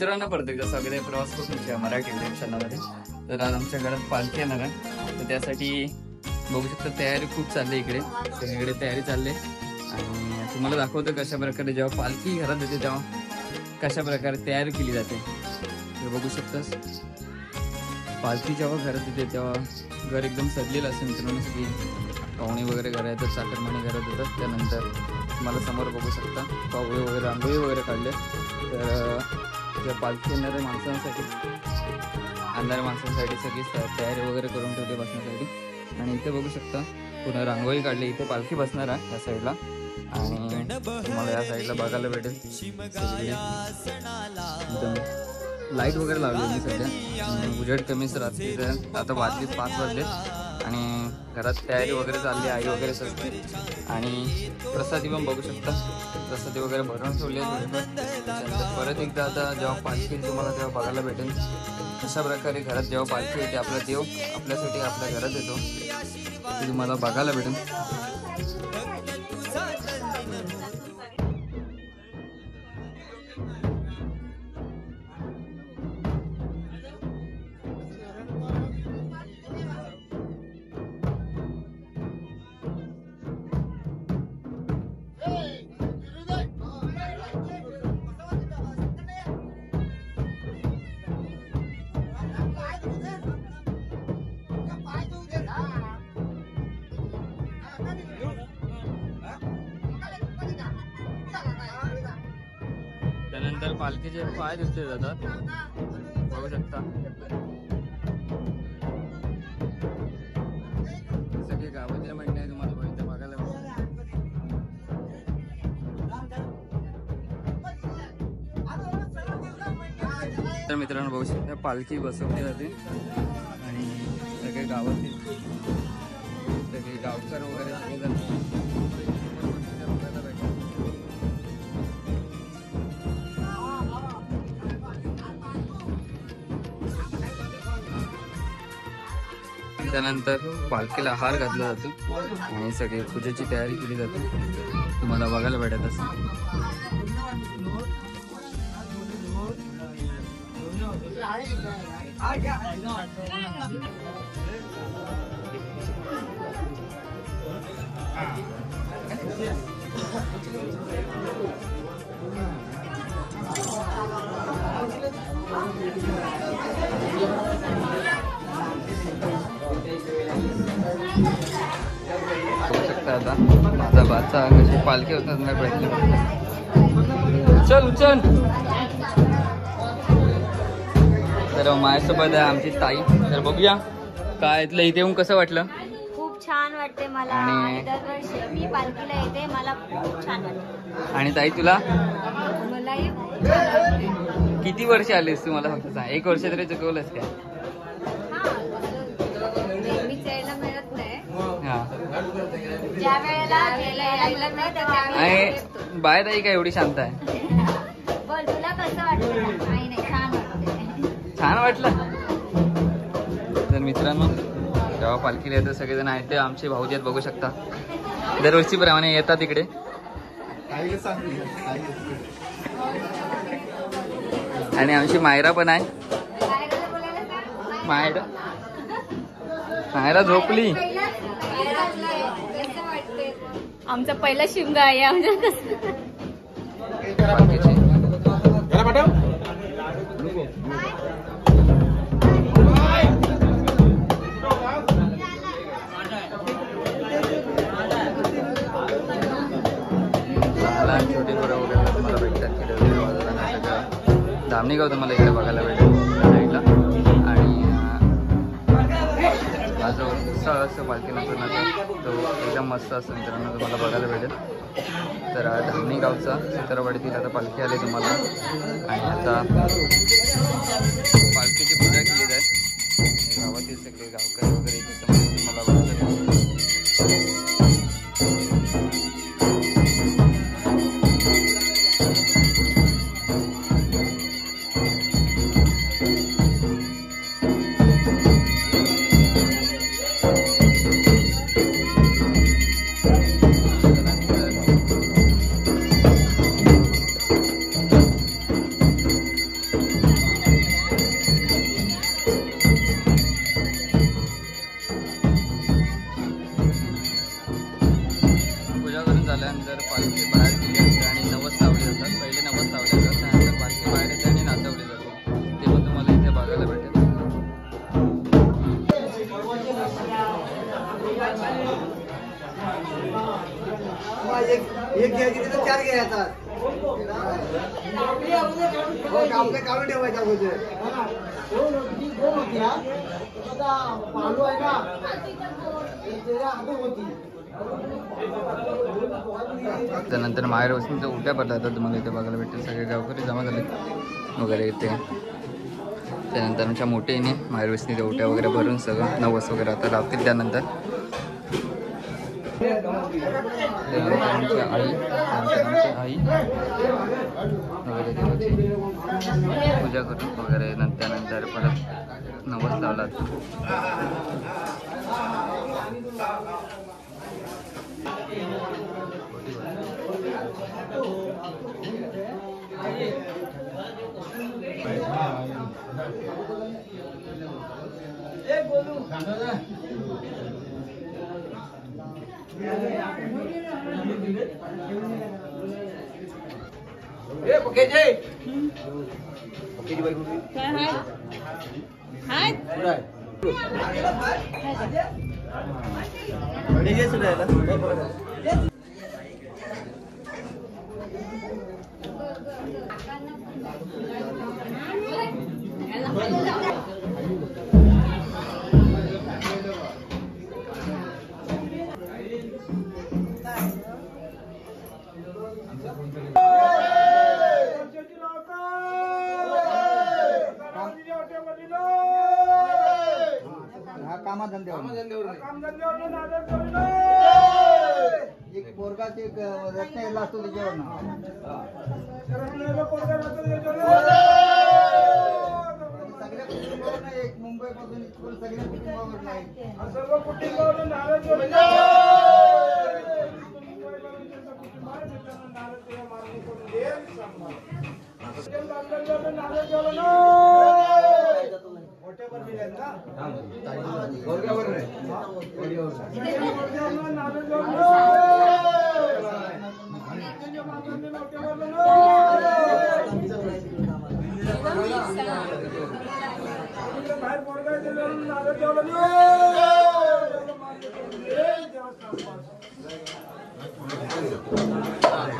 मित्रांनो परत एकदा स्वागत आहे प्रवास कोकणच्या मराठी युट्यूब चॅनलमध्ये. तर आज आमच्या घरात पालखी येणार आहे, तर त्यासाठी बघू शकता तयारी खूप चालली इकडे. सगळीकडे तयारी चालली आणि तुम्हाला दाखवतो कशा प्रकारे जेव्हा पालखी घरात येते तेव्हा कशा प्रकारे तयारी केली जाते. तर बघू शकतास पालखी जेव्हा घरात येते तेव्हा घर एकदम सजलेलं असतं मित्रांनो. सगळी पाहुणे वगैरे घरात येतात, चाकरमानी घरात येतात. त्यानंतर तुम्हाला समोर बघू शकता पावळे वगैरे रांगोळी वगैरे काढले. तर ज्या पालखी येणाऱ्या माणसांसाठी सगळी तयारी वगैरे करून ठेवली बसण्यासाठी. आणि इथे बघू शकता पुन्हा रांगोळी काढली. इथे पालखी बसणार आहे या साईडला आणि तुम्हाला या साईडला बघायला भेटेल लाईट वगैरे लावली मी सध्या. उजेड कमीच रात्री आता वाजली 5 वाजले आणि घरात तयारी वगैरे चालली. आई वगैरे सजते आणि प्रसादी पण बघू शकता, प्रसादी वगैरे भरून ठेवली आहे. त्याच्यानंतर परत एकदा आता जेव्हा पालखी तुम्हाला तेव्हा बघायला भेटेल कशा प्रकारे घरात जेव्हा पालखी येते आपला देव आपल्यासाठी आपल्या घरात येतो ते तुम्हाला बघायला भेटेल. त्यानंतर पालखीचे पाय दिसले जातात बघू शकता. सगळे गावातल्या मंडळी तुम्हाला इथे बघायला तर मित्रांनो बघू शकता पालखी बसवली जाते आणि सगळे गावातील सगळे गावकर वगैरे सगळे जातात. त्यानंतर पालखीला हार घातला जातो आणि सगळे पूजेची तयारी केली जाते तुम्हाला बघायला भेटत असं. आता माझा बादचा कशी पालखी होतात नाही प्रयत्न उचल. तर माझ्यासोबत आहे आमची ताई. तर बघूया काय इथलं इथे येऊन कसं वाटलं. खूप छान वाटते मला आणि दरवर्षी मी पालखीला येते, मला खूप छान वाटते. आणि ताई तुला मलाही किती वर्ष आलीस तू मला फक्त सांग. 1 वर्ष तरी चुकवलंस काय. ज्या वेळेला आणि बाय ताई काय एवढी शांत आहे. बोल तुला कसं वाटलं. छान वाटलं. तर मित्रांनो जेव्हा पालखीला येतं सगळेजण आहेत ते आमचे भाऊजी आहेत बघू शकता. दरवर्षी प्रमाणे येतात इकडे. आणि आमची मायरा पण आहे. मायरा झोपली. आमचा पहिला शिमगा आहे आमच्या छोटी पोरं वगैरे तुम्हाला भेटतात. धामणी गाव तुम्हाला इकडे बघायला भेटेल साईडला. आणि माझं उत्साह असं पालखीला फिरण्याचा तो एकदम मस्त असं मित्रांनो तुम्हाला बघायला भेटेल. तर धामणी गावचा सितारवाडीतील आता पालखी आली तुम्हाला आणि आता पालखीची पूजा केली जाते. गावातील सगळे गावकरी वगैरे इथे तुम्हाला बघायला भेटेल. एक घ्यायची तिथं 4 घ्यायचा आपल्या काढून ठेवायच्या अगोदर पालू आहे ना त्यानंतर माहेर वस्तीच्या उलट्या पडल्या जातात तुम्हाला इथे बघायला भेटेल. सगळे गावकरी जमा झाले वगैरे इथे. त्यानंतर आमच्या मोठ्याने माहेर वस्तीच्या उलट्या वगैरे भरून सगळं नवस वगैरे आता लावतील. त्यानंतर आमच्या आई वगैरे देवाची पूजा करून वगैरे त्यानंतर परत नवस लावला. एक पोरगाचे एक रत्न यायला असतो त्याच्यावर सगळ्या कुटुंबावर एक मुंबई पासून सगळ्या कुटुंबावर नाही सर्व कुटुंबावर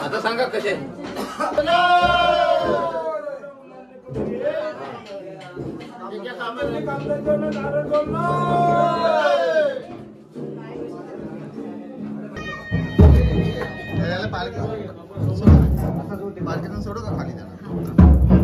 आता सांगा कसे पालखी सोडू का खाली त्याला